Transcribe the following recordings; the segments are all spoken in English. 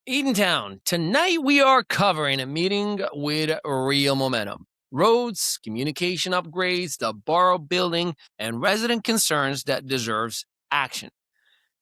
Eatontown, tonight we are covering a meeting with real momentum. Roads, communication upgrades, the borough building, and resident concerns that deserves action.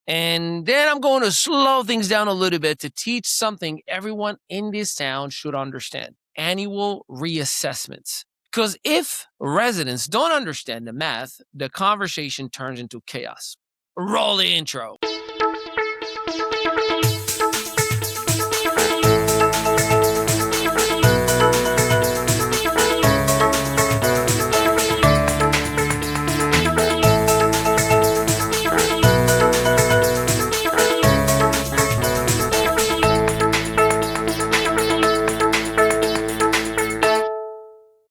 And then I'm going to slow things down a little bit to teach something everyone in this town should understand. Annual reassessments. Because if residents don't understand the math, the conversation turns into chaos. Roll the intro.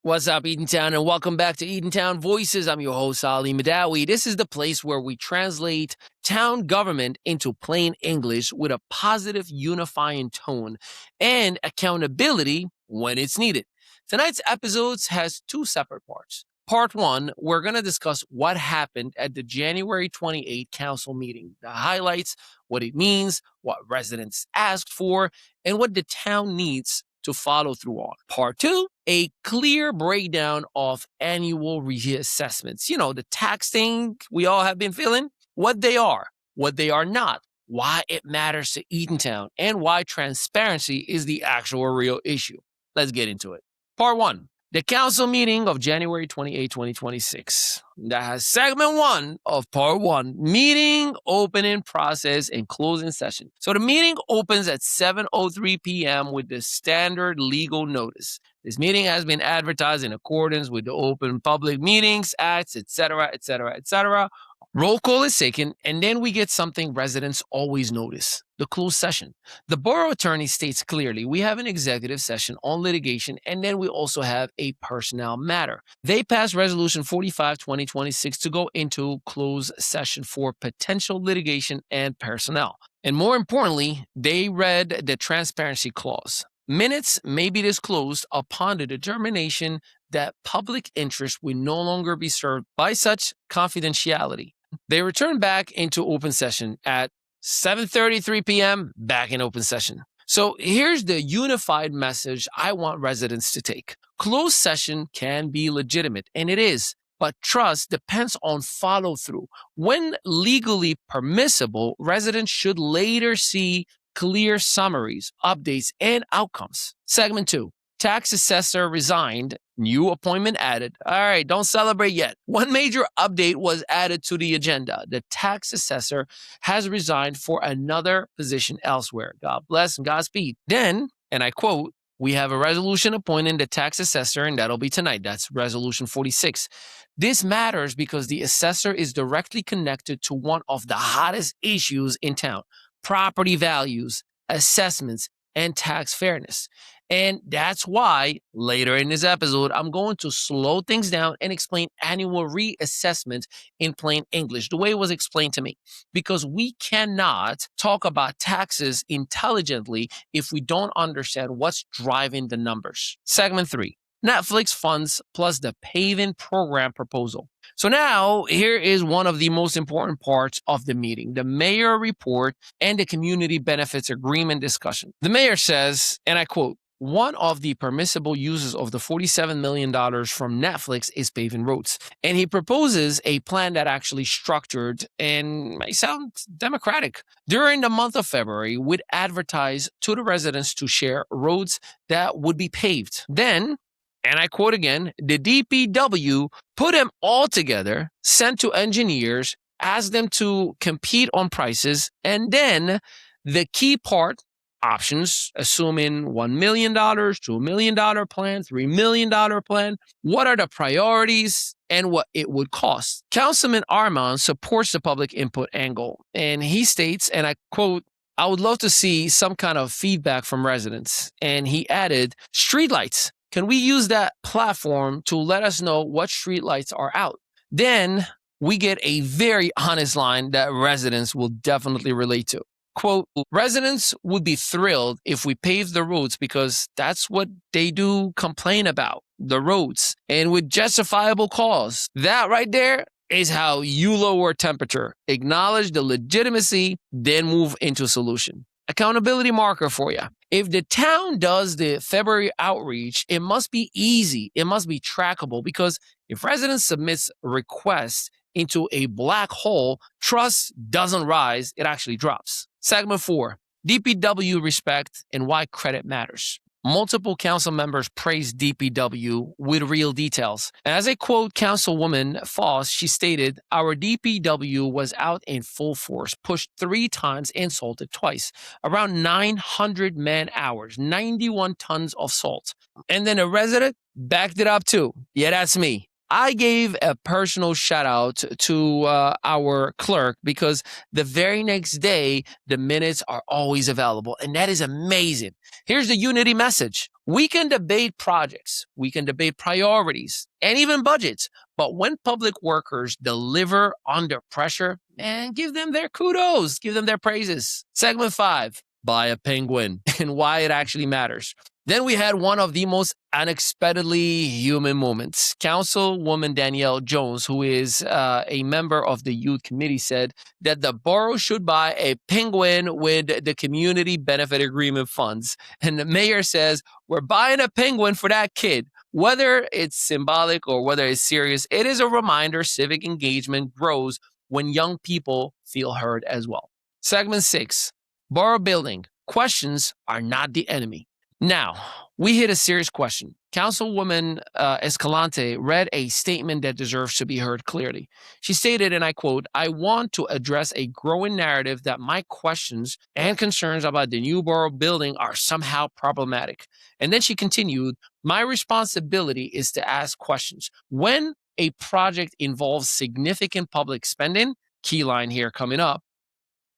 What's up, Eatontown, and welcome back to Eatontown Voices. I'm your host, Ali Madawi. This is the place where we translate town government into plain English with a positive, unifying tone and accountability when it's needed. Tonight's episode has two separate parts. Part one, we're going to discuss what happened at the January 28th council meeting, the highlights, what it means, what residents asked for, and what the town needs to follow through on. Part two, a clear breakdown of annual reassessments. You know, the tax thing we all have been feeling, what they are not, why it matters to Eatontown, and why transparency is the actual real issue. Let's get into it. Part one, the council meeting of January 28, 2026. That has segment one of part one, meeting, opening process, and closing session. So the meeting opens at 7:03 p.m. with the standard legal notice. This meeting has been advertised in accordance with the Open Public Meetings Act, etc., etc., etc. Roll call is taken, and then we get something residents always notice, the closed session. The borough attorney states clearly, we have an executive session on litigation, and then we also have a personnel matter. They passed Resolution 45-2026 to go into closed session for potential litigation and personnel. And more importantly, they read the transparency clause. Minutes may be disclosed upon the determination that public interest will no longer be served by such confidentiality. They return back into open session at 7:33 p.m., back in open session. So here's the unified message I want residents to take. Closed session can be legitimate, and it is, but trust depends on follow-through. When legally permissible, residents should later see clear summaries, updates, and outcomes. Segment two, tax assessor resigned, new appointment added. All right, don't celebrate yet. One major update was added to the agenda. The tax assessor has resigned for another position elsewhere. God bless and Godspeed. Then, and I quote, we have a resolution appointing the tax assessor, and that'll be tonight. That's Resolution 46. This matters because the assessor is directly connected to one of the hottest issues in town, property values, assessments, and tax fairness. And that's why later in this episode, I'm going to slow things down and explain annual reassessment in plain English, the way it was explained to me, because we cannot talk about taxes intelligently if we don't understand what's driving the numbers. Segment three, Netflix funds plus the Paving program proposal. So now here is one of the most important parts of the meeting, the mayor report and the community benefits agreement discussion. The mayor says, and I quote, one of the permissible uses of the $47 million from Netflix is paving roads. And he proposes a plan that actually structured and may sound democratic. During the month of February, would advertise to the residents to share roads that would be paved. Then, and I quote again, the DPW put them all together, sent to engineers, asked them to compete on prices, and then the key part, options, assuming $1 million, $2 million plan, $3 million plan. What are the priorities and what it would cost? Councilman Armand supports the public input angle, and he states, and I quote, I would love to see some kind of feedback from residents. And he added, streetlights. Can we use that platform to let us know what streetlights are out? Then we get a very honest line that residents will definitely relate to. Quote, residents would be thrilled if we paved the roads because that's what they do complain about, the roads, and with justifiable cause. That right there is how you lower temperature. Acknowledge the legitimacy, then move into solution. Accountability marker for you. If the town does the February outreach, it must be easy. It must be trackable, because if residents submits requests into a black hole, trust doesn't rise, it actually drops. Segment 4, DPW respect and why credit matters. Multiple council members praised DPW with real details. And as I quote Councilwoman Foss, she stated, "Our DPW was out in full force, pushed 3 times, and salted twice. Around 900 man-hours, 91 tons of salt." And then a resident backed it up too. Yeah, that's me. I gave a personal shout out to our clerk, because the very next day, the minutes are always available. And that is amazing. Here's the unity message. We can debate projects, we can debate priorities, and even budgets. But when public workers deliver under pressure, man, give them their kudos, give them their praises. Segment 5, buy a penguin and why it actually matters. Then we had one of the most unexpectedly human moments. Councilwoman Danielle Jones, who is a member of the youth committee, said that the borough should buy a penguin with the community benefit agreement funds. And the mayor says, we're buying a penguin for that kid. Whether it's symbolic or whether it's serious, it is a reminder civic engagement grows when young people feel heard as well. Segment 6, borough building. Questions are not the enemy. Now, we hit a serious question. Councilwoman Escalante read a statement that deserves to be heard clearly. She stated, and I quote, "I want to address a growing narrative that my questions and concerns about the new borough building are somehow problematic." And then she continued, "My responsibility is to ask questions. When a project involves significant public spending," key line here coming up,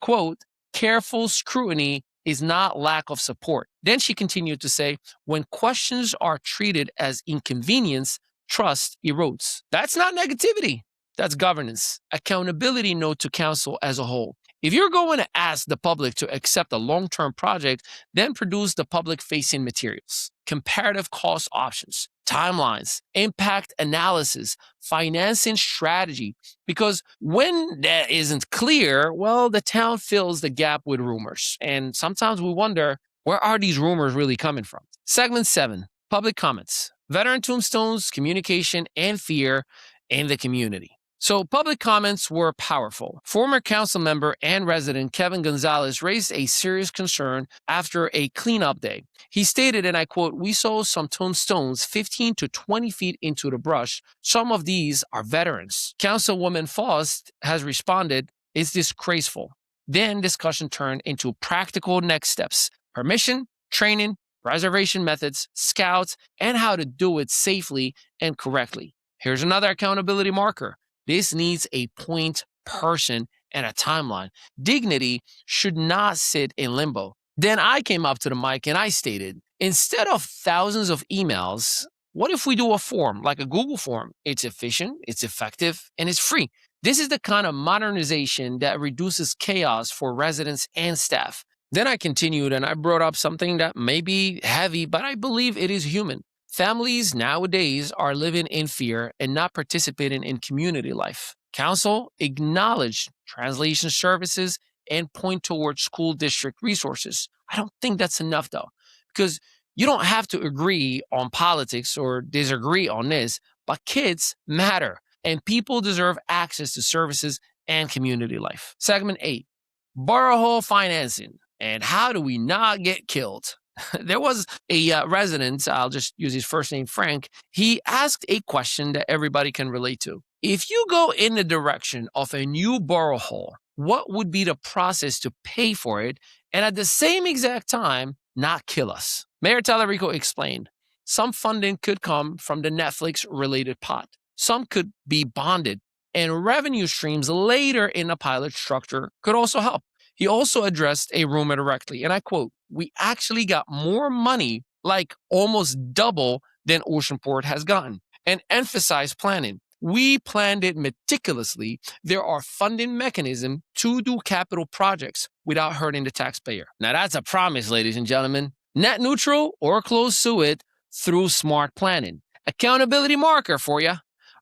quote, "careful scrutiny is not lack of support." Then she continued to say, when questions are treated as inconvenience, trust erodes. That's not negativity. That's governance. Accountability note to council as a whole. If you're going to ask the public to accept a long-term project, then produce the public-facing materials, comparative cost options, timelines, impact analysis, financing strategy. Because when that isn't clear, well, the town fills the gap with rumors. And sometimes we wonder, where are these rumors really coming from? Segment 7, public comments. Veteran tombstones, communication, and fear in the community. So public comments were powerful. Former council member and resident Kevin Gonzalez raised a serious concern after a cleanup day. He stated, and I quote, "We saw some tombstones 15 to 20 feet into the brush. Some of these are veterans." Councilwoman Faust has responded, "It's disgraceful." Then discussion turned into practical next steps: permission, training, preservation methods, scouts, and how to do it safely and correctly. Here's another accountability marker. This needs a point person and a timeline. Dignity should not sit in limbo. Then I came up to the mic and I stated, instead of thousands of emails, what if we do a form, like a Google form? It's efficient, it's effective, and it's free. This is the kind of modernization that reduces chaos for residents and staff. Then I continued and I brought up something that may be heavy, but I believe it is human. Families nowadays are living in fear and not participating in community life. Council acknowledge translation services and point towards school district resources. I don't think that's enough though, because you don't have to agree on politics or disagree on this, but kids matter and people deserve access to services and community life. Segment 8, Borough Hall financing and how do we not get killed? There was a resident, I'll just use his first name, Frank. He asked a question that everybody can relate to. If you go in the direction of a new borough hall, what would be the process to pay for it and at the same exact time not kill us? Mayor Tallarico explained, some funding could come from the Netflix-related pot. Some could be bonded, and revenue streams later in the pilot structure could also help. He also addressed a rumor directly, and I quote, "We actually got more money, like almost double than Oceanport has gotten," and emphasized planning. We planned it meticulously. There are funding mechanisms to do capital projects without hurting the taxpayer. Now that's a promise, ladies and gentlemen. Net neutral or close to it through smart planning. Accountability marker for you.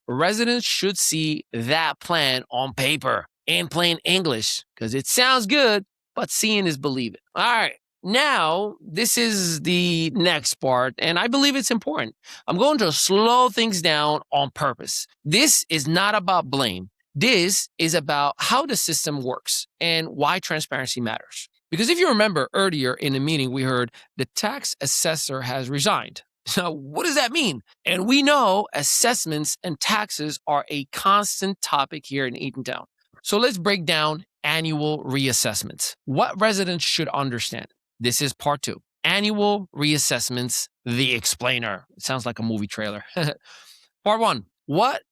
Residents should see that plan on paper in plain English because it sounds good, but seeing is believing. All right. Now, this is the next part, and I believe it's important. I'm going to slow things down on purpose. This is not about blame. This is about how the system works and why transparency matters. Because if you remember earlier in the meeting, we heard the tax assessor has resigned. So what does that mean? And we know assessments and taxes are a constant topic here in Eatontown. So let's break down annual reassessments. What residents should understand. This is part 2. Annual reassessments, the explainer. It sounds like a movie trailer. Part 1. What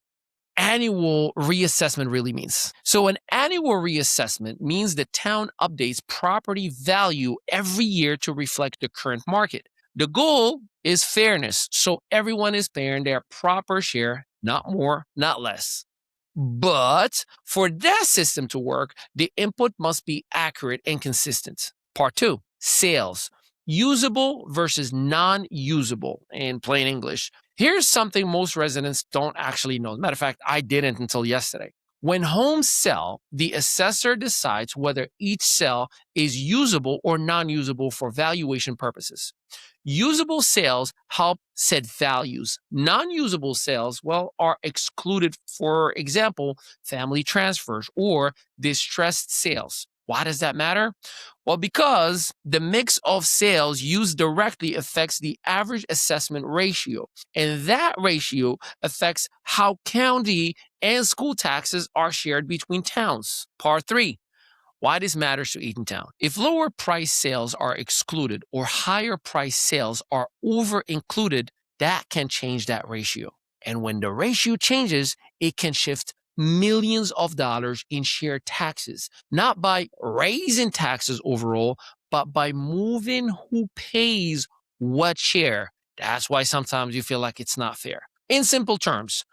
annual reassessment really means. So an annual reassessment means the town updates property value every year to reflect the current market. The goal is fairness, so everyone is paying their proper share, not more, not less. But for that system to work, the input must be accurate and consistent. Part 2, sales. Usable versus non-usable in plain English. Here's something most residents don't actually know. As a matter of fact, I didn't until yesterday. When homes sell, the assessor decides whether each sale is usable or non-usable for valuation purposes. Usable sales help set values. Non-usable sales, are excluded, for example, family transfers or distressed sales. Why does that matter? Well, because the mix of sales used directly affects the average assessment ratio, and that ratio affects how county and school taxes are shared between towns. Part 3. Why this matters to Eatontown. If lower price sales are excluded or higher price sales are over included, that can change that ratio. And when the ratio changes, it can shift millions of dollars in shared taxes, not by raising taxes overall, but by moving who pays what share. That's why sometimes you feel like it's not fair. In simple terms,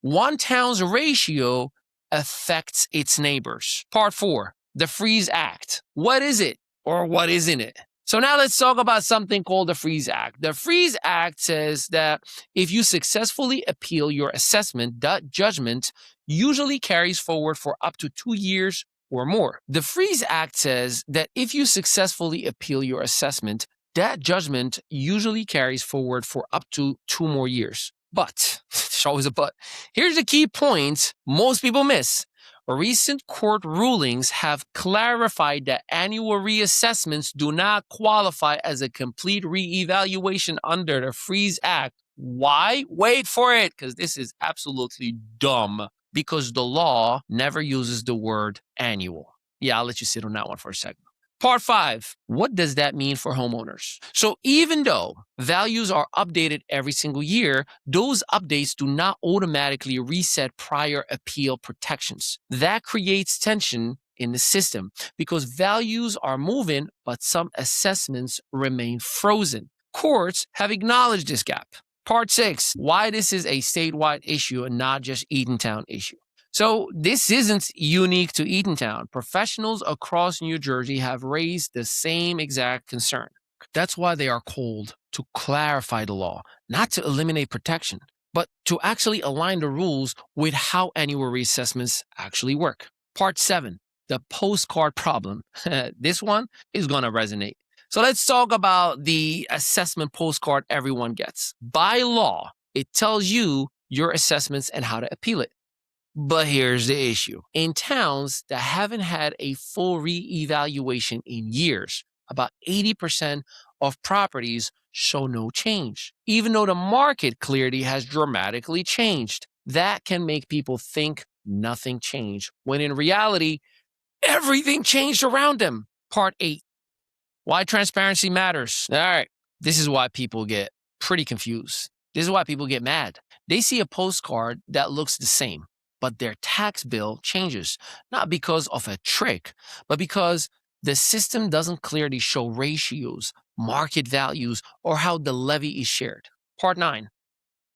one town's ratio affects its neighbors. Part 4. The Freeze Act. What is it or what isn't it? So now let's talk about something called the Freeze Act. The Freeze Act says that if you successfully appeal your assessment, that judgment usually carries forward for up to 2 years or more. The Freeze Act says that if you successfully appeal your assessment, that judgment usually carries forward for up to 2 more years. But, there's always a but. Here's the key point most people miss. Recent court rulings have clarified that annual reassessments do not qualify as a complete reevaluation under the Freeze Act. Why? Wait for it, because this is absolutely dumb. Because the law never uses the word annual. Yeah, I'll let you sit on that one for a second. Part 5, what does that mean for homeowners? So even though values are updated every single year, those updates do not automatically reset prior appeal protections. That creates tension in the system because values are moving, but some assessments remain frozen. Courts have acknowledged this gap. Part 6, why this is a statewide issue and not just Eatontown issue. So this isn't unique to Eatontown. Professionals across New Jersey have raised the same exact concern. That's why they are called to clarify the law, not to eliminate protection, but to actually align the rules with how annual reassessments actually work. Part 7, the postcard problem. This one is going to resonate. So let's talk about the assessment postcard everyone gets. By law, it tells you your assessments and how to appeal it. But here's the issue. In towns that haven't had a full reevaluation in years, about 80% of properties show no change, even though the market clearly has dramatically changed. That can make people think nothing changed, when in reality, everything changed around them. Part 8, why transparency matters. All right, this is why people get pretty confused. This is why people get mad. They see a postcard that looks the same, but their tax bill changes, not because of a trick, but because the system doesn't clearly show ratios, market values, or how the levy is shared. Part 9,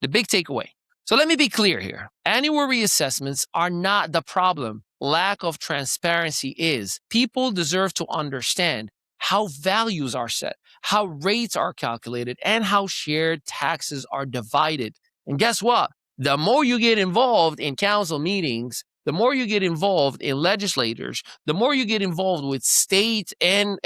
the big takeaway. So let me be clear here. Annual reassessments are not the problem. Lack of transparency is. People deserve to understand how values are set, how rates are calculated, and how shared taxes are divided. And guess what? The more you get involved in council meetings, the more you get involved in legislators, the more you get involved with state and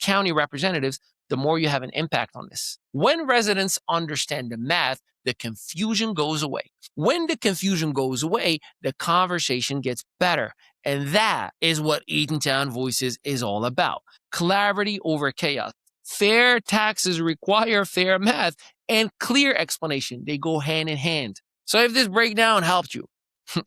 county representatives, the more you have an impact on this. When residents understand the math, the confusion goes away. When the confusion goes away, the conversation gets better. And that is what Eatontown Voices is all about. Clarity over chaos. Fair taxes require fair math and clear explanation. They go hand in hand. So if this breakdown helped you,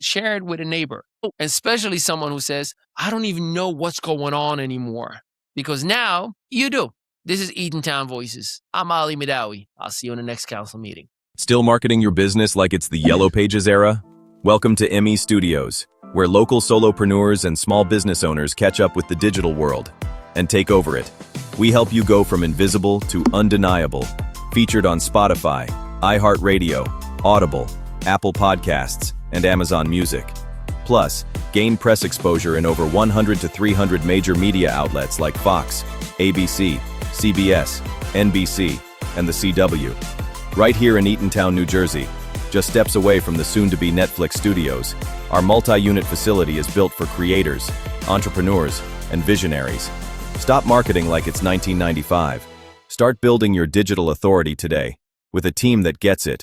share it with a neighbor, especially someone who says, I don't even know what's going on anymore. Because now you do. This is Eatontown Voices. I'm Ali Madawi. I'll see you in the next council meeting. Still marketing your business like it's the Yellow Pages era? Welcome to ME Studios, where local solopreneurs and small business owners catch up with the digital world and take over it. We help you go from invisible to undeniable. Featured on Spotify, iHeartRadio, Audible, Apple Podcasts, and Amazon Music. Plus, gain press exposure in over 100 to 300 major media outlets like Fox, ABC, CBS, NBC, and the CW. Right here in Eatontown, New Jersey, just steps away from the soon-to-be Netflix studios, our multi-unit facility is built for creators, entrepreneurs, and visionaries. Stop marketing like it's 1995. Start building your digital authority today with a team that gets it.